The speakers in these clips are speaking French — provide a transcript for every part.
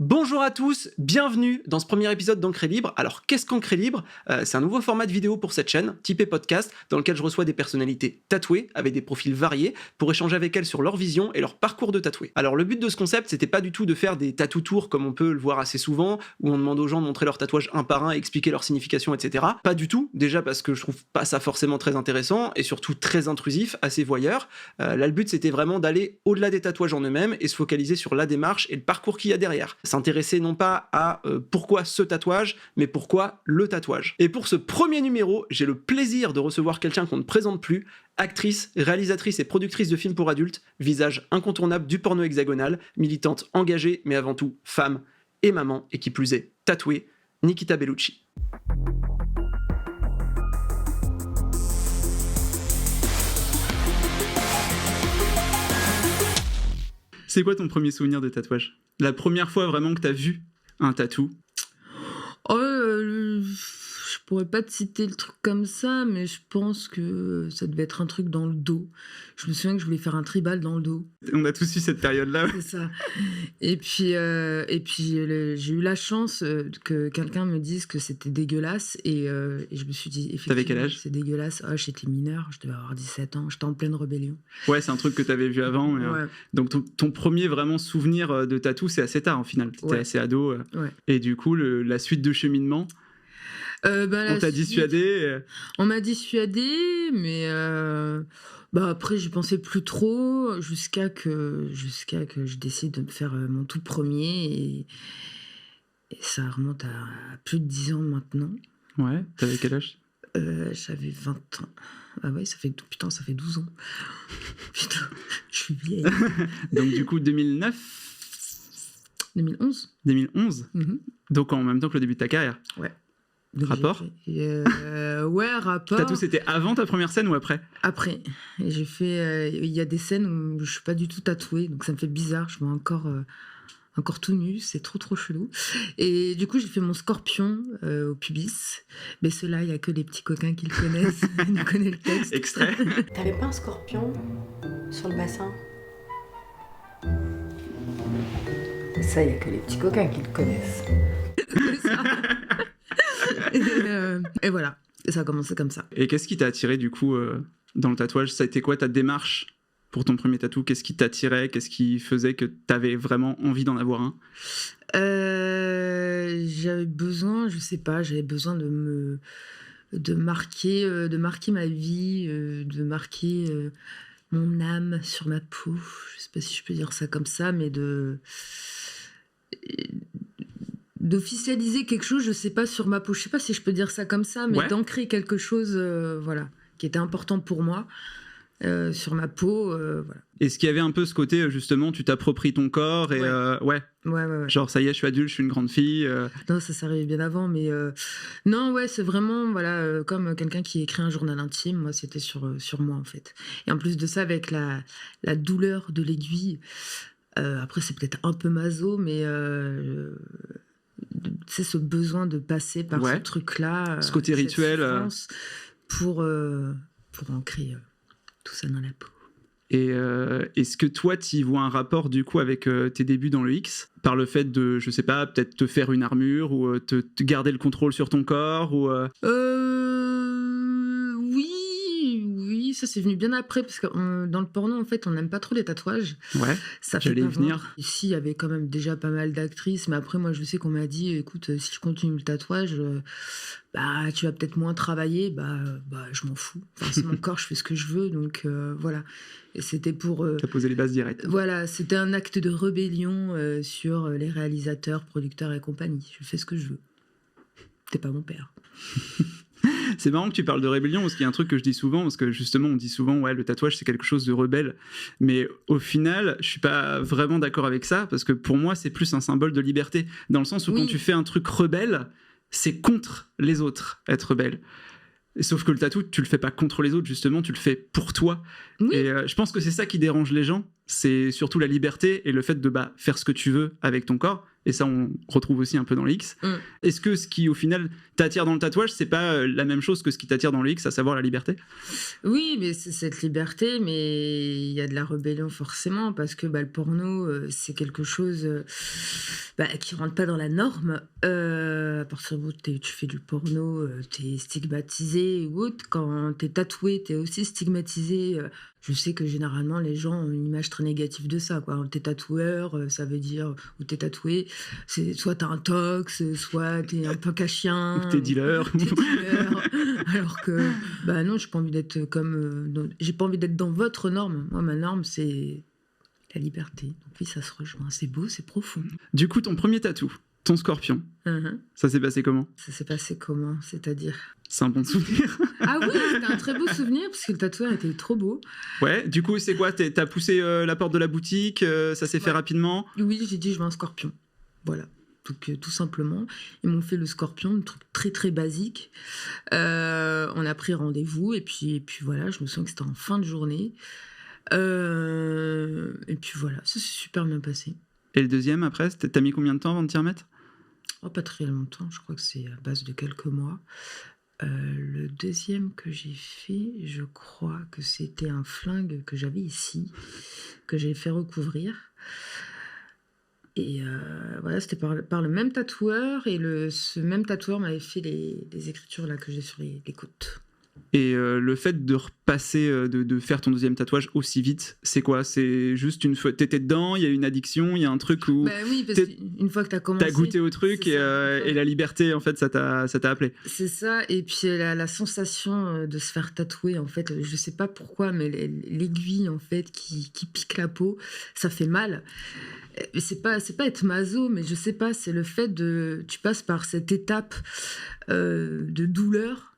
Bonjour à tous, bienvenue dans ce premier épisode d'Encré Libre. Alors qu'est-ce qu'Encré Libre ? C'est un nouveau format de vidéo pour cette chaîne, typé podcast, dans lequel je reçois des personnalités tatouées, avec des profils variés, pour échanger avec elles sur leur vision et leur parcours de tatoué. Alors le but de ce concept, c'était pas du tout de faire des tattoo tours comme on peut le voir assez souvent, où on demande aux gens de montrer leur tatouage un par un, expliquer leur signification, etc. Pas du tout, déjà parce que je trouve pas ça forcément très intéressant, et surtout très intrusif, assez voyeur. Là le but c'était vraiment d'aller au-delà des tatouages en eux-mêmes, et se focaliser sur la démarche et le parcours qu'il y a derrière. S'intéresser non pas à pourquoi ce tatouage, mais pourquoi le tatouage. Et pour ce premier numéro, j'ai le plaisir de recevoir quelqu'un qu'on ne présente plus, actrice, réalisatrice et productrice de films pour adultes, visage incontournable du porno hexagonal, militante engagée, mais avant tout femme et maman, et qui plus est tatouée, Nikita Bellucci. C'est quoi ton premier souvenir de tatouage ? La première fois vraiment que t'as vu un tatou ? Je pourrais pas te citer le truc comme ça, mais je pense que ça devait être un truc dans le dos. Je me souviens que je voulais faire un tribal dans le dos. On a tous eu cette période-là. C'est ça. Et puis j'ai eu la chance que quelqu'un me dise que c'était dégueulasse, et je me suis dit, effectivement, t'avais quel âge ? C'est dégueulasse. J'étais mineure, je devais avoir 17 ans, j'étais en pleine rébellion. Ouais, c'est un truc que t'avais vu avant. Mais, ouais. Donc ton premier vraiment souvenir de tatou, c'est assez tard en final. T'étais assez ado. Ouais. Et du coup, la suite de cheminement, on t'a dissuadé. On m'a dissuadé, mais après j'y pensais plus trop jusqu'à que je décide de me faire mon tout premier, et ça remonte à plus de 10 ans maintenant. Ouais, t'avais quel âge ? J'avais 20 ans. Ah ouais, ça fait 12 ans. Putain, je suis vieille. Donc du coup 2009 2011. 2011 Mm-hmm. Donc en même temps que le début de ta carrière. Ouais. Rapport ? Ouais, rapport. Tatou, c'était avant ta première scène ou après ? Après. Et j'ai fait. Il y a des scènes où je suis pas du tout tatouée, donc ça me fait bizarre. Je me vois encore tout nu, c'est trop chelou. Et du coup, j'ai fait mon scorpion au pubis. Mais ceux-là, il y a que les petits coquins qui le connaissent. Ils connaissent le texte. Extrait. T'avais pas un scorpion sur le bassin ? Ça, il y a que les petits coquins qui le connaissent. C'est ça. Et voilà, et ça a commencé comme ça. Et qu'est-ce qui t'a attiré du coup dans le tatouage ? Ça a été quoi ta démarche pour ton premier tatou ? Qu'est-ce qui t'attirait ? Qu'est-ce qui faisait que t'avais vraiment envie d'en avoir un ? J'avais besoin de marquer ma vie, de marquer mon âme sur ma peau. Je sais pas si je peux dire ça comme ça, mais d'officialiser quelque chose, je sais pas, sur ma peau. Je sais pas si je peux dire ça comme ça, mais d'ancrer quelque chose, qui était important pour moi sur ma peau, voilà. Est-ce qu'il y avait un peu ce côté, justement, tu t'appropries ton corps et Ouais. Genre, ça y est, je suis adulte, je suis une grande fille. Non, ça arrivait bien avant, mais non, ouais, c'est vraiment, voilà, comme quelqu'un qui écrit un journal intime. Moi, c'était sur moi, en fait. Et en plus de ça, avec la douleur de l'aiguille, après, c'est peut-être un peu maso, mais c'est ce besoin de passer par ce truc-là, ce côté rituel, pour ancrer tout ça dans la peau. Et est-ce que toi, tu y vois un rapport du coup avec tes débuts dans le X, par le fait de, je sais pas, peut-être te faire une armure ou te garder le contrôle sur ton corps ou Oui, ça c'est venu bien après, parce que dans le porno, en fait, on n'aime pas trop les tatouages. Ouais, ça j'allais y venir. Vendre. Ici, il y avait quand même déjà pas mal d'actrices, mais après, moi, je sais qu'on m'a dit, écoute, si tu continues le tatouage, tu vas peut-être moins travailler. Je m'en fous. Enfin, c'est mon corps, je fais ce que je veux, donc voilà. Et c'était pour... T'as posé les bases directes. Voilà, c'était un acte de rébellion sur les réalisateurs, producteurs et compagnie. Je fais ce que je veux. T'es pas mon père. C'est marrant que tu parles de rébellion, parce qu'il y a un truc que je dis souvent, parce que justement on dit souvent le tatouage c'est quelque chose de rebelle, mais au final je suis pas vraiment d'accord avec ça, parce que pour moi c'est plus un symbole de liberté, dans le sens où quand tu fais un truc rebelle, c'est contre les autres, être rebelle. Sauf que le tatou, tu le fais pas contre les autres, justement, tu le fais pour toi. Oui. Et je pense que c'est ça qui dérange les gens, c'est surtout la liberté et le fait de faire ce que tu veux avec ton corps. et ça on retrouve aussi un peu dans le X. Est-ce que ce qui au final t'attire dans le tatouage, c'est pas la même chose que ce qui t'attire dans le X, à savoir la liberté? Oui, mais c'est cette liberté, mais il y a de la rébellion forcément, parce que le porno, c'est quelque chose qui rentre pas dans la norme. À partir du moment où tu fais du porno, t'es stigmatisé ou autre. Quand t'es tatoué, t'es aussi stigmatisé. Je sais que généralement, les gens ont une image très négative de ça, quoi. T'es tatoueur, ça veut dire, ou t'es tatoué, c'est soit t'as un tox, soit t'es un punk à chien. Ou t'es dealer. Alors que, non, j'ai pas envie d'être j'ai pas envie d'être dans votre norme. Moi, ma norme, c'est la liberté. Donc oui, ça se rejoint. C'est beau, c'est profond. Du coup, ton premier tatou, ton scorpion, ça s'est passé comment? Ça s'est passé comment? C'est-à-dire? C'est un bon souvenir. Ah oui, c'était un très beau souvenir, parce que le tatoueur était trop beau. Ouais, du coup, c'est quoi? T'as poussé la porte de la boutique, ça s'est fait rapidement? Oui, j'ai dit, je veux un scorpion. Voilà. Donc, tout simplement, ils m'ont fait le scorpion, un truc très très basique. On a pris rendez-vous, et puis voilà, je me souviens que c'était en fin de journée. Et puis voilà, ça s'est super bien passé. Et le deuxième, après, t'as mis combien de temps avant de t'y remettre? Pas très longtemps, je crois que c'est à base de quelques mois. Le deuxième que j'ai fait, je crois que c'était un flingue que j'avais ici, que j'ai fait recouvrir. Et voilà, c'était par le même tatoueur, et ce même tatoueur m'avait fait les écritures là que j'ai sur les côtes. Et le fait de repasser, de faire ton deuxième tatouage aussi vite, c'est quoi? C'est juste une fois t'étais dedans, il y a une addiction, il y a un truc où oui, parce qu'une fois que t'as commencé, t'as goûté au truc et la liberté, en fait, ça t'a appelé. C'est ça, et puis la sensation de se faire tatouer, en fait, je sais pas pourquoi, mais l'aiguille, en fait, qui pique la peau, ça fait mal. C'est pas être maso, mais je sais pas, c'est le fait tu passes par cette étape de douleur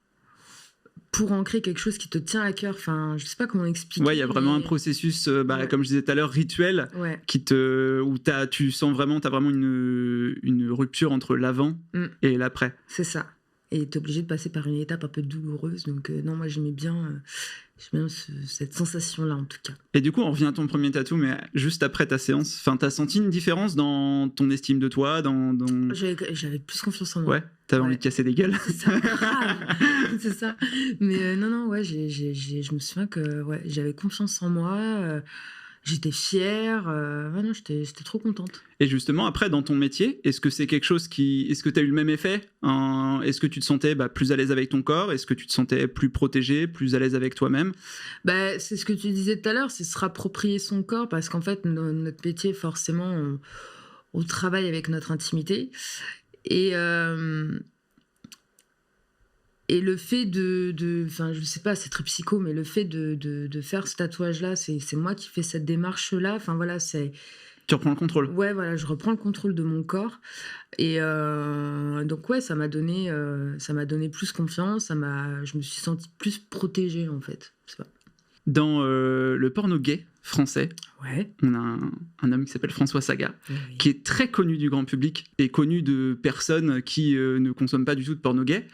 pour ancrer quelque chose qui te tient à cœur. Enfin, je sais pas comment expliquer. Ouais, il y a vraiment un processus, comme je disais tout à l'heure, rituel, où tu sens vraiment, t'as vraiment une rupture entre l'avant et l'après. C'est ça. Et t'es obligé de passer par une étape un peu douloureuse. Donc non, moi j'aimais bien cette sensation-là, en tout cas. Et du coup, on revient à ton premier tatou, mais juste après ta séance, t'as senti une différence dans ton estime de toi, J'avais plus confiance en moi. Ouais, t'avais envie de casser des gueules. C'est ça, grave. C'est ça. Mais non, je me souviens que j'avais confiance en moi. J'étais fière, non, j'étais trop contente. Et justement, après, dans ton métier, est-ce que c'est quelque chose est-ce que tu as eu le même effet? Est-ce que tu te sentais plus à l'aise avec ton corps? Est-ce que tu te sentais plus protégée, plus à l'aise avec toi-même? C'est ce que tu disais tout à l'heure, c'est se rapproprier son corps, parce qu'en fait, notre métier, forcément, on travaille avec notre intimité. Et le fait enfin, je sais pas, c'est très psycho, mais le fait de faire ce tatouage-là, c'est moi qui fais cette démarche-là. Enfin, voilà, c'est... Tu reprends le contrôle. Ouais, voilà, je reprends le contrôle de mon corps. Et donc, ça m'a donné plus confiance. Je me suis sentie plus protégée, en fait. Je sais pas. Dans le porno gay français, on a un homme qui s'appelle François Saga, qui est très connu du grand public et connu de personnes qui ne consomment pas du tout de porno gay,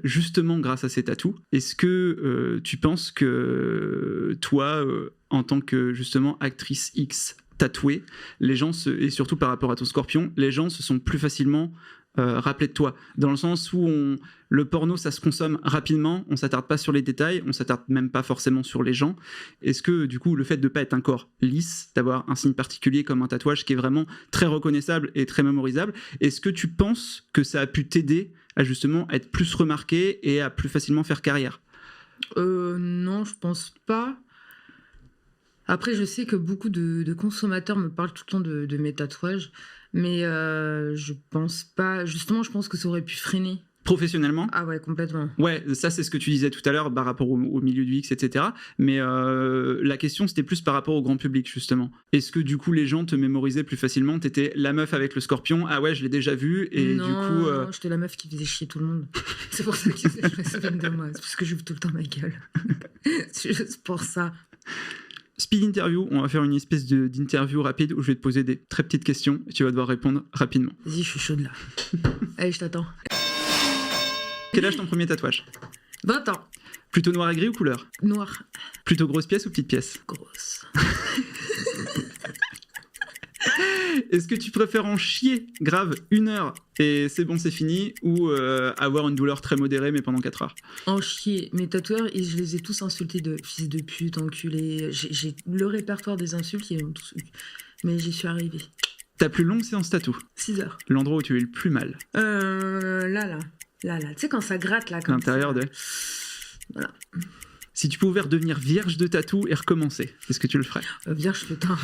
justement grâce à ses tatous. Est-ce que tu penses que toi, en tant que justement actrice X tatouée, les gens, et surtout par rapport à ton scorpion, les gens se sont plus facilement rappelés de toi, dans le sens où le porno, ça se consomme rapidement, on s'attarde pas sur les détails, on s'attarde même pas forcément sur les gens. Est-ce que du coup, le fait de pas être un corps lisse, d'avoir un signe particulier comme un tatouage qui est vraiment très reconnaissable et très mémorisable, est-ce que tu penses que ça a pu t'aider à justement être plus remarqué et à plus facilement faire carrière? Non, je pense pas. Après, je sais que beaucoup de consommateurs me parlent tout le temps de mes tatouages, mais je pense pas. Justement, je pense que ça aurait pu freiner. Professionnellement? Ah ouais, complètement. Ouais, ça c'est ce que tu disais tout à l'heure par rapport au milieu du X, etc. Mais la question c'était plus par rapport au grand public, justement. Est-ce que du coup les gens te mémorisaient plus facilement? T'étais la meuf avec le scorpion, ah ouais, je l'ai déjà vu, et non, du coup... Non, j'étais la meuf qui faisait chier tout le monde. C'est pour ça qu'ils se souviennent de moi. C'est parce que j'ouvre tout le temps ma gueule. C'est juste pour ça. Speed interview, on va faire une espèce d'interview rapide où je vais te poser des très petites questions et tu vas devoir répondre rapidement. Vas-y, je suis chaude là. Allez, je t'attends. Quel âge ton premier tatouage? 20 ans. Plutôt noir et gris ou couleur? Noir. Plutôt grosse pièce ou petite pièce? Grosse. Est-ce que tu préfères en chier grave 1 heure et c'est bon, c'est fini, ou avoir une douleur très modérée mais pendant 4 heures? En chier. Mes tatoueurs, je les ai tous insultés de fils de pute, enculé. J'ai le répertoire des insultes, ils ont tous eu. Mais j'y suis arrivée. Ta plus longue séance tatou? 6 heures. L'endroit où tu as eu le plus mal? Là. Tu sais, quand ça gratte, là. Comme L'intérieur de... Voilà. Si tu pouvais redevenir vierge de tatou et recommencer, est-ce que tu le ferais? Vierge, putain,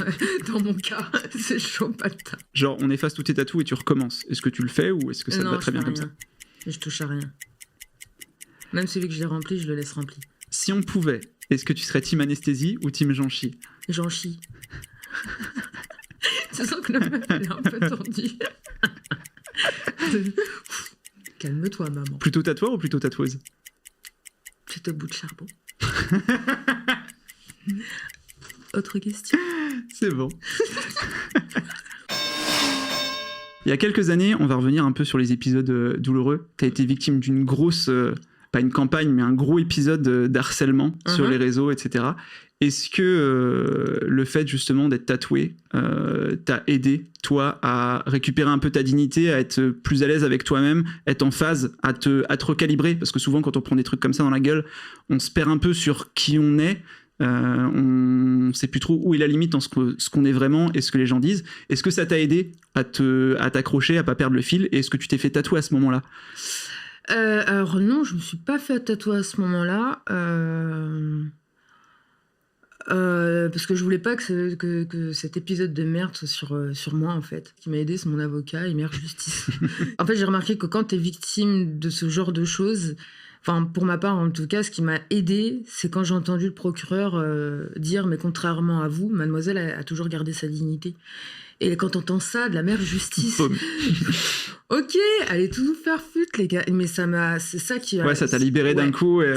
dans mon cas, c'est chaud patin. Genre, on efface tous tes tatous et tu recommences. Est-ce que tu le fais ou est-ce que ça te va très bien comme ça? Je touche à rien. Même celui que j'ai rempli, je le laisse rempli. Si on pouvait, est-ce que tu serais team anesthésie ou team Jean Chi? J'en chie. Tu sens que le meuf, il est un peu tendu. Calme-toi, maman. Plutôt tatoueur ou plutôt tatoueuse? Plutôt bout de charbon. Autre question? C'est bon. Il y a quelques années, on va revenir un peu sur les épisodes douloureux. Tu as été victime d'une grosse, pas une campagne, mais un gros épisode d'harcèlement sur les réseaux, etc. Est-ce que le fait justement d'être tatoué t'a aidé, toi, à récupérer un peu ta dignité, à être plus à l'aise avec toi-même, être en phase, à te recalibrer? Parce que souvent, quand on prend des trucs comme ça dans la gueule, on se perd un peu sur qui on est. On sait plus trop où est la limite dans ce qu'on est vraiment et ce que les gens disent. Est-ce que ça t'a aidé à t'accrocher, à pas perdre le fil? Et est-ce que tu t'es fait tatouer à ce moment-là? Alors non, je me suis pas fait tatouer à ce moment-là. Parce que je voulais pas que cet épisode de merde soit sur moi, en fait. Ce qui m'a aidé, c'est mon avocat et Mère Justice. En fait, j'ai remarqué que quand t'es victime de ce genre de choses, enfin, pour ma part, en tout cas, ce qui m'a aidé, c'est quand j'ai entendu le procureur dire, mais contrairement à vous, mademoiselle a toujours gardé sa dignité. Et quand t'entends ça, de la Mère Justice, ok, allez tout nous faire foutre, les gars. Mais c'est ça qui... Ouais, ça t'a libéré d'un coup. Et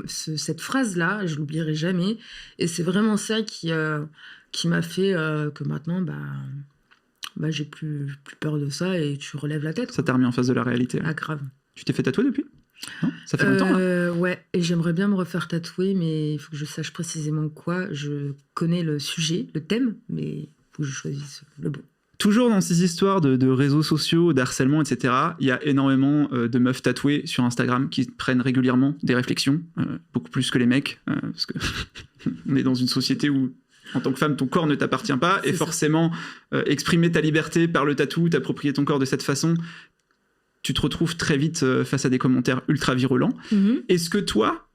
cette phrase-là, je l'oublierai jamais. Et c'est vraiment ça qui m'a fait que maintenant, j'ai plus peur de ça et tu relèves la tête. Ça t'a remis en face de la réalité. Ah, grave. Tu t'es fait tatouer depuis? Non, ça fait longtemps, là. Ouais, et j'aimerais bien me refaire tatouer, mais il faut que je sache précisément quoi. Je connais le sujet, le thème, mais il faut que je choisisse le bon. Toujours dans ces histoires de réseaux sociaux, d'harcèlement, etc., il y a énormément de meufs tatouées sur Instagram qui prennent régulièrement des réflexions, beaucoup plus que les mecs, parce que on est dans une société où, en tant que femme, ton corps ne t'appartient pas, et forcément, exprimer ta liberté par le tatou, t'approprier ton corps de cette façon, tu te retrouves très vite face à des commentaires ultra virulents. Est-ce que toi,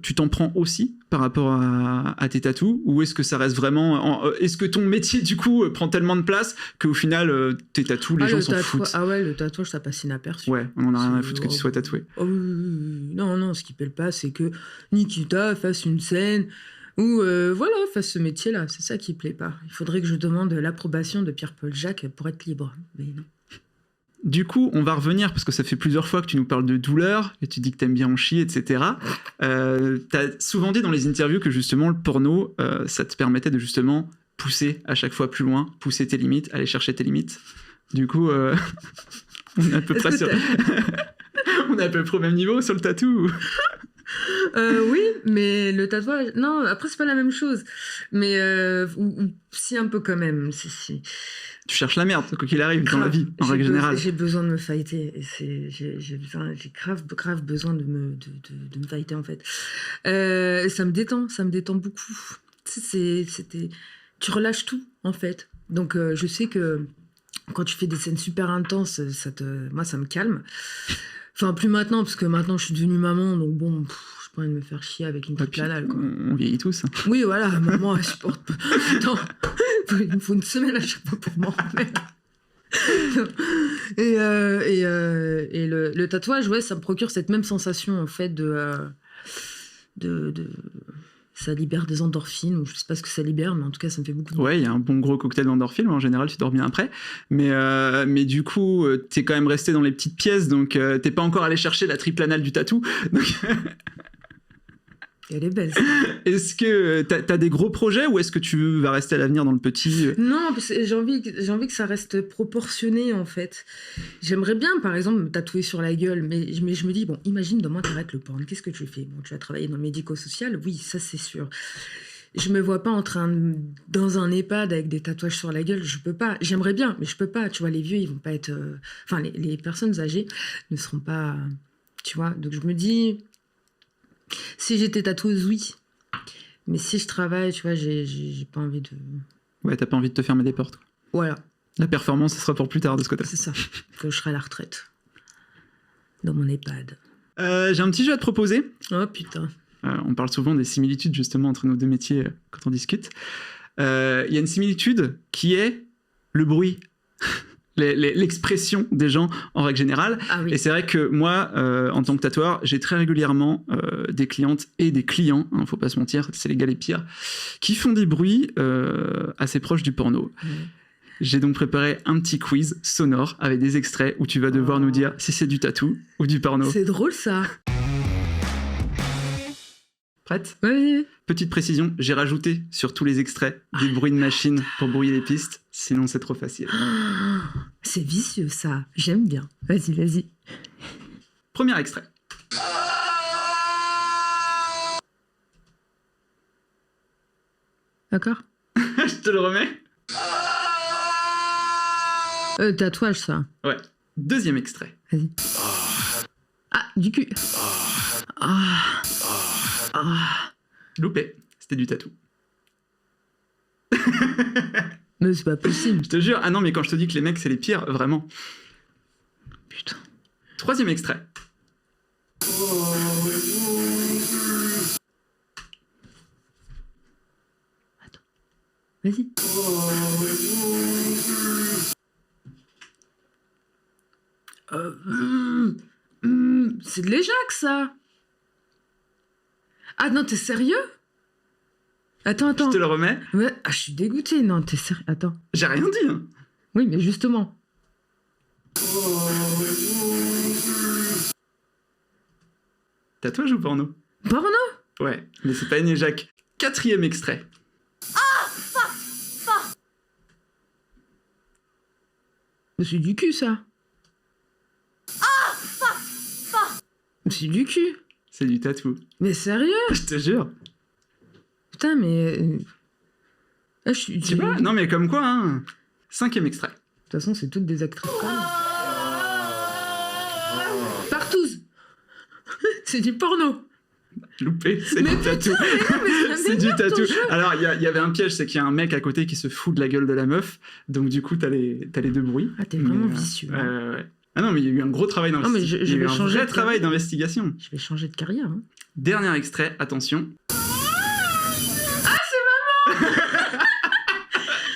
tu t'en prends aussi par rapport à tes tatous, ou est-ce que ça reste vraiment... est-ce que ton métier, du coup, prend tellement de place qu'au final, tes tatous, les gens s'en foutent? Ah ouais, le tatouage, ça passe inaperçu. Ouais, on en a rien à foutre que tu sois tatoué. Oh, non, ce qui pèle pas, c'est que Nikita fasse une scène ou fasse ce métier-là. C'est ça qui plaît pas. Il faudrait que je demande l'approbation de Pierre-Paul Jacques pour être libre. Mais non. Du coup, on va revenir, parce que ça fait plusieurs fois que tu nous parles de douleur, et tu dis que t'aimes bien en chier, etc. T'as souvent dit dans les interviews que justement le porno, ça te permettait de justement pousser à chaque fois plus loin, pousser tes limites, aller chercher tes limites. Du coup, on est à peu près on est à peu près au même niveau sur le tatou. Oui, mais le tatouage... Non, après, c'est pas la même chose. Mais si, un peu quand même. Si. Tu cherches la merde, quoi qu'il arrive, dans la vie, en règle générale. J'ai besoin de me fighter. J'ai grave besoin de me fighter, en fait. Ça me détend beaucoup. Tu relâches tout, en fait. Donc, je sais que quand tu fais des scènes super intenses, moi, ça me calme. Enfin, plus maintenant, parce que maintenant, je suis devenue maman, donc bon... j'ai pas envie de me faire chier avec une triplanale, quoi. On vieillit tous. Oui, voilà, maman, elle supporte pas. Attends, il me faut une semaine à chaque fois pour m'en remettre. Et le tatouage, ouais, ça me procure cette même sensation, en fait, ça libère des endorphines, ou je sais pas ce que ça libère, mais en tout cas, ça me fait beaucoup de bien. Ouais, il y a un bon gros cocktail d'endorphines, en général, tu dors bien après. Mais du coup, t'es quand même resté dans les petites pièces, donc t'es pas encore allé chercher la triplanale du tatou. Donc... Elle est belle. Est-ce que t'as des gros projets, ou est-ce que tu vas rester à l'avenir dans le petit? Non, parce que j'ai envie que ça reste proportionné, en fait. J'aimerais bien, par exemple, me tatouer sur la gueule, mais je me dis, bon, imagine demain t'arrêtes le porn, qu'est-ce que tu fais? Bon, tu vas travailler dans le médico-social, oui, ça c'est sûr. je me vois pas dans un EHPAD avec des tatouages sur la gueule. Je peux pas. J'aimerais bien, mais je peux pas. Tu vois, les vieux, ils vont pas être. Enfin, les personnes âgées ne seront pas. Tu vois. Donc je me dis, si j'étais tatoueuse, oui. Mais si je travaille, tu vois, j'ai pas envie de. Ouais, t'as pas envie de te fermer des portes, quoi. Voilà, La performance, ce sera pour plus tard de ce côté. c'est ça. Que je serai à la retraite dans mon EHPAD. J'ai un petit jeu à te proposer. Oh putain. On parle souvent des similitudes justement entre nos deux métiers quand on discute. Il y a une similitude qui est le bruit, l'expression des gens en règle générale. Ah oui. Et c'est vrai que moi, en tant que tatoueur, j'ai très régulièrement des clientes et des clients, hein, faut pas se mentir, c'est les gars les pires, qui font des bruits assez proches du porno. Ouais. J'ai donc préparé un petit quiz sonore avec des extraits où tu vas devoir nous dire si c'est du tatou ou du porno. C'est drôle ça. Prête ? Oui. Petite précision, j'ai rajouté sur tous les extraits des bruits de machine pour brouiller les pistes, sinon c'est trop facile. C'est vicieux ça. J'aime bien. Vas-y. Premier extrait. D'accord. Je te le remets ? Tatouage ça. Ouais. Deuxième extrait. Vas-y. Ah, du cul. Ah. Loupé, c'était du tatou. Mais c'est pas possible. Je te jure, ah non mais quand je te dis que les mecs c'est les pires, vraiment. Putain. Troisième extrait. Vas-y. C'est de l'éjac, ça. Ah non, t'es sérieux? Attends. Je te le remets. Ouais. Ah, je suis dégoûtée. Non, t'es sérieux? Attends. J'ai rien dit. Hein. Oui, mais justement. Tatouage ou porno? Porno? Ouais, mais c'est pas une éjac. Quatrième extrait. Mais c'est du cul, ça. C'est du cul. C'est du tatou. Mais sérieux? Je te jure. Putain, mais... Ah, je suis... Tu vois? Non mais comme quoi, hein. Cinquième extrait. De toute façon, c'est toutes des actrices. Partouze. C'est du porno. Loupé, c'est Mais du tatou. C'est du tatou. Alors, il y avait un piège, c'est qu'il y a un mec à côté qui se fout de la gueule de la meuf. Donc, du coup, t'as les deux bruits. Ah, t'es vraiment vicieux. Ouais. Ah non, mais il y a eu un gros travail mais d'investigation. je Il y a eu vais un changer vrai de travail d'investigation. Je vais changer de carrière. Hein. Dernier extrait, attention.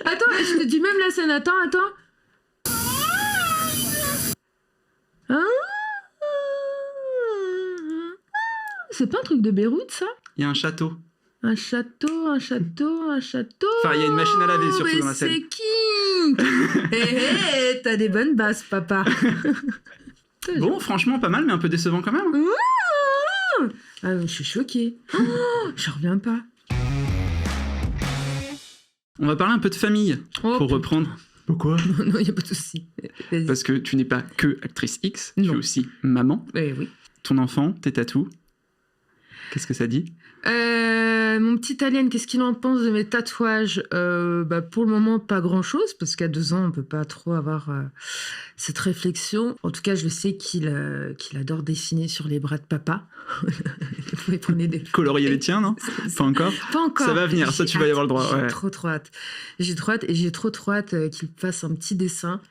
Attends, je te dis même la scène. Attends. Ah, c'est pas un truc de Beyrouth, ça? Il y a un château. Un château. Enfin, il y a une machine à laver, surtout mais dans la scène. c'est King. Hé, t'as des bonnes basses, papa. Bon, franchement, pas mal, mais un peu décevant quand même. Ah, je suis choquée. Je reviens pas. On va parler un peu de famille, Oh, pour reprendre. Pourquoi? Non, y a pas de souci. Vas-y. Parce que tu n'es pas que actrice X, tu es Non. aussi maman. Oui. Ton enfant, tes tatous. Qu'est-ce que ça dit? Mon petit alien, qu'est-ce qu'il en pense de mes tatouages? Pour le moment, pas grand-chose, parce qu'à 2 ans, on peut pas trop avoir cette réflexion. En tout cas, je sais qu'il adore dessiner sur les bras de papa. Il prenait des... Colorier les tiens, non? Pas encore? Pas encore. Ça va venir, ça, tu vas y avoir le droit. J'ai Ouais. trop hâte. J'ai trop hâte qu'il fasse un petit dessin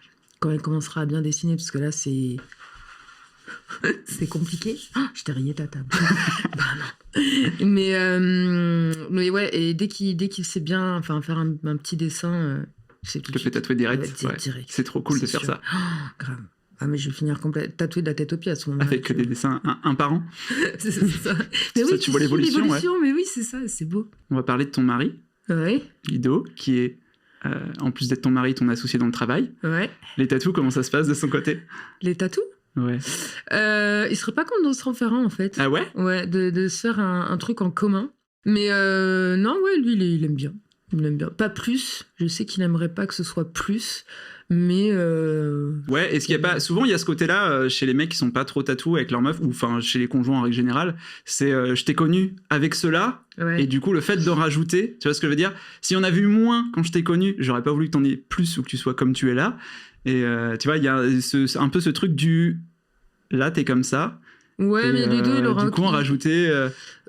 quand il commencera à bien dessiner, parce que là, c'est... c'est compliqué. Oh, je t'ai rayé ta table. Bah non. Mais ouais, et dès qu'il sait bien faire un petit dessin, c'est tout Tu de te fais suite. tatouer direct. Ouais. Direct. C'est trop cool de C'est faire sûr. ça. Oh, grave. Ah, mais je vais finir tatoué de la tête aux pieds à ce moment-là. Avec des dessins un par an. C'est ça. Mais Ça, tu vois l'évolution, mais oui, c'est ça, c'est beau. On va parler de ton mari, Ouais, Lido, qui est, en plus d'être ton mari, ton associé dans le travail. ouais. Les tatous, comment ça se passe de son côté? Les tatous? Ouais. Il serait pas contre de se en faire un, en fait. Ah ouais? Ouais, de se faire un truc en commun. Mais non, ouais, lui, il aime bien. Il aime bien. Pas plus. Je sais qu'il aimerait pas que ce soit plus. Mais Ouais, est-ce qu'il y a pas... Souvent, il y a ce côté-là chez les mecs qui sont pas trop tatous avec leur meuf, ou enfin chez les conjoints en règle générale, c'est je t'ai connu avec cela, ouais. et du coup, le fait d'en rajouter, tu vois ce que je veux dire? Si on a vu moins quand je t'ai connu, j'aurais pas voulu que t'en aies plus ou que tu sois comme tu es là. Et tu vois, il y a un peu ce truc du... Là, t'es comme ça. Ouais, Et, mais les deux, il aura du coup, en rajouter...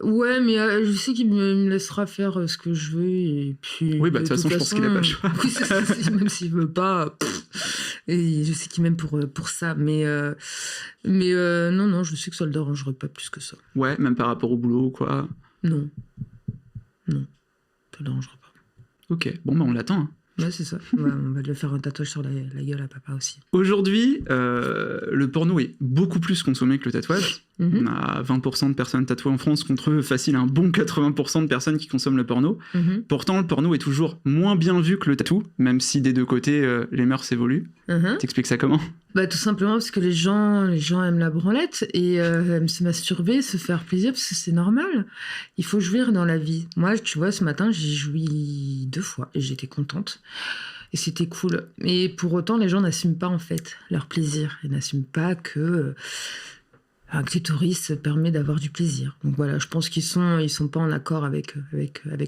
Ouais, mais je sais qu'il me laissera faire ce que je veux. Et puis, Oui, bah de toute façon, je pense qu'il a pas le choix. Oui, c'est ça, même s'il veut pas. Et je sais qu'il m'aime pour ça. Mais non, je sais que ça le dérangerait pas plus que ça. Ouais, même par rapport au boulot, quoi. Non, ça le dérangera pas. Ok, bon, bah on l'attend. Hein. Ouais, c'est ça. Ouais, on va lui faire un tatouage sur la gueule à papa aussi. Aujourd'hui, le porno est beaucoup plus consommé que le tatouage. On a 20% de personnes tatouées en France contre facile un bon 80% de personnes qui consomment le porno. Pourtant, le porno est toujours moins bien vu que le tatou, même si des deux côtés, les mœurs évoluent. T'expliques ça comment? Bah, tout simplement parce que les gens aiment la branlette et aiment se masturber, se faire plaisir, parce que c'est normal. Il faut jouir dans la vie. Moi, tu vois, ce matin, j'ai joui 2 fois et j'étais contente. Et c'était cool. Et pour autant, les gens n'assument pas, en fait, leur plaisir. Ils n'assument pas que un clitoris permet d'avoir du plaisir. Donc voilà, je pense qu'ils sont pas en accord avec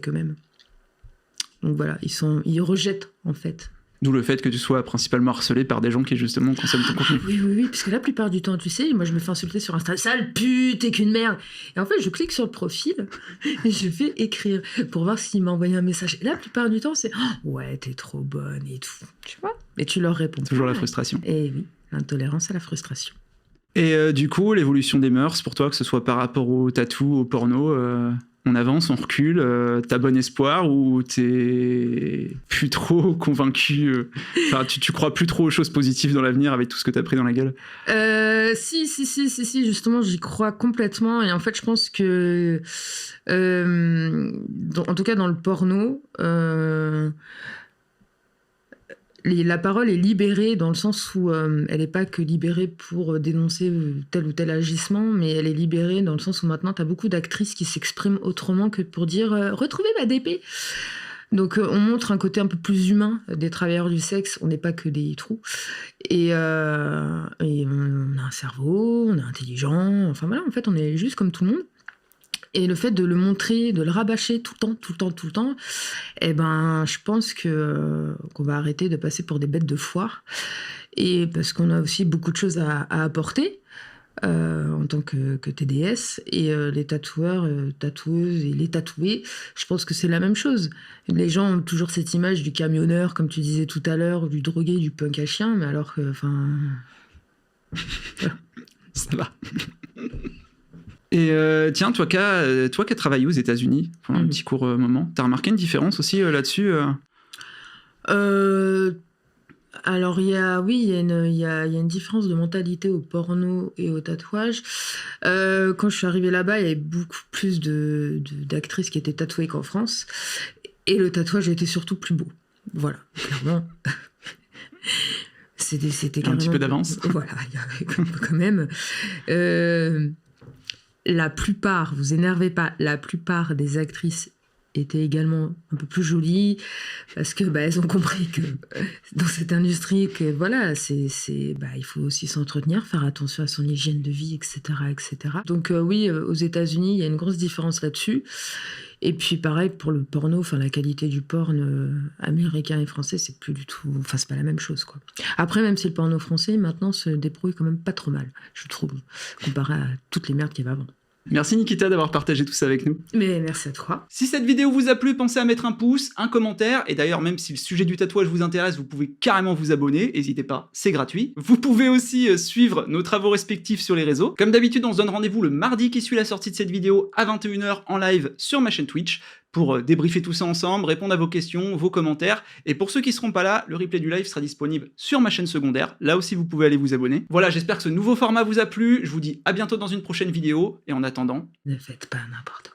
eux-mêmes. Donc voilà, ils rejettent, en fait. D'où le fait que tu sois principalement harcelé par des gens qui justement consomment ton contenu. Oui, parce que la plupart du temps, tu sais, moi je me fais insulter sur Insta, sale pute, t'es qu'une merde. Et en fait, je clique sur le profil et je fais écrire pour voir s'il m'a envoyé un message. Et la plupart du temps, c'est ouais, t'es trop bonne et tout. Tu vois? Et tu leur réponds. Toujours la frustration. Et oui, l'intolérance à la frustration. Et du coup, l'évolution des mœurs, pour toi, que ce soit par rapport au tatou, au porno, on avance, on recule, t'as bon espoir ou t'es plus trop convaincu enfin, tu crois plus trop aux choses positives dans l'avenir avec tout ce que t'as pris dans la gueule? Si, justement, j'y crois complètement. Et en fait, je pense que, en tout cas dans le porno, la parole est libérée dans le sens où elle n'est pas que libérée pour dénoncer tel ou tel agissement, mais elle est libérée dans le sens où maintenant tu as beaucoup d'actrices qui s'expriment autrement que pour dire retrouvez ma DP. Donc on montre un côté un peu plus humain des travailleurs du sexe, on n'est pas que des trous. Et on a un cerveau, on est intelligent, enfin voilà, en fait on est juste comme tout le monde. Et le fait de le montrer, de le rabâcher tout le temps, eh ben, je pense qu'on va arrêter de passer pour des bêtes de foire. Et parce qu'on a aussi beaucoup de choses à apporter en tant que TDS. Et les tatoueurs, tatoueuses et les tatoués, je pense que c'est la même chose. Les gens ont toujours cette image du camionneur, comme tu disais tout à l'heure, du drogué, du punk à chien, mais alors que, enfin... Voilà. Ça va. Et tiens, toi qui as travaillé aux États-Unis pendant un petit court moment, t'as remarqué une différence aussi là-dessus Alors, il y a une différence de mentalité au porno et au tatouage. Quand je suis arrivée là-bas, il y avait beaucoup plus d'actrices qui étaient tatouées qu'en France. Et le tatouage était surtout plus beau. Voilà, clairement. C'était un petit peu d'avance. Voilà, il y avait quand même... La plupart, vous énervez pas, la plupart des actrices étaient également un peu plus jolies parce que elles ont compris que dans cette industrie que voilà, il faut aussi s'entretenir, faire attention à son hygiène de vie, etc. Donc oui, aux États-Unis, il y a une grosse différence là-dessus. Et puis pareil pour le porno, enfin la qualité du porn américain et français, c'est plus du tout, enfin c'est pas la même chose quoi. Après même si le porno français maintenant se débrouille quand même pas trop mal, je trouve, comparé à toutes les merdes qu'il y avait avant. Merci Nikita d'avoir partagé tout ça avec nous. Mais merci à toi. Si cette vidéo vous a plu, pensez à mettre un pouce, un commentaire, et d'ailleurs même si le sujet du tatouage vous intéresse, vous pouvez carrément vous abonner, n'hésitez pas, c'est gratuit. Vous pouvez aussi suivre nos travaux respectifs sur les réseaux. Comme d'habitude, on se donne rendez-vous le mardi qui suit la sortie de cette vidéo à 21h en live sur ma chaîne Twitch pour débriefer tout ça ensemble, répondre à vos questions, vos commentaires. Et pour ceux qui seront pas là, le replay du live sera disponible sur ma chaîne secondaire. Là aussi, vous pouvez aller vous abonner. Voilà, j'espère que ce nouveau format vous a plu. Je vous dis à bientôt dans une prochaine vidéo. Et en attendant... Ne faites pas n'importe quoi.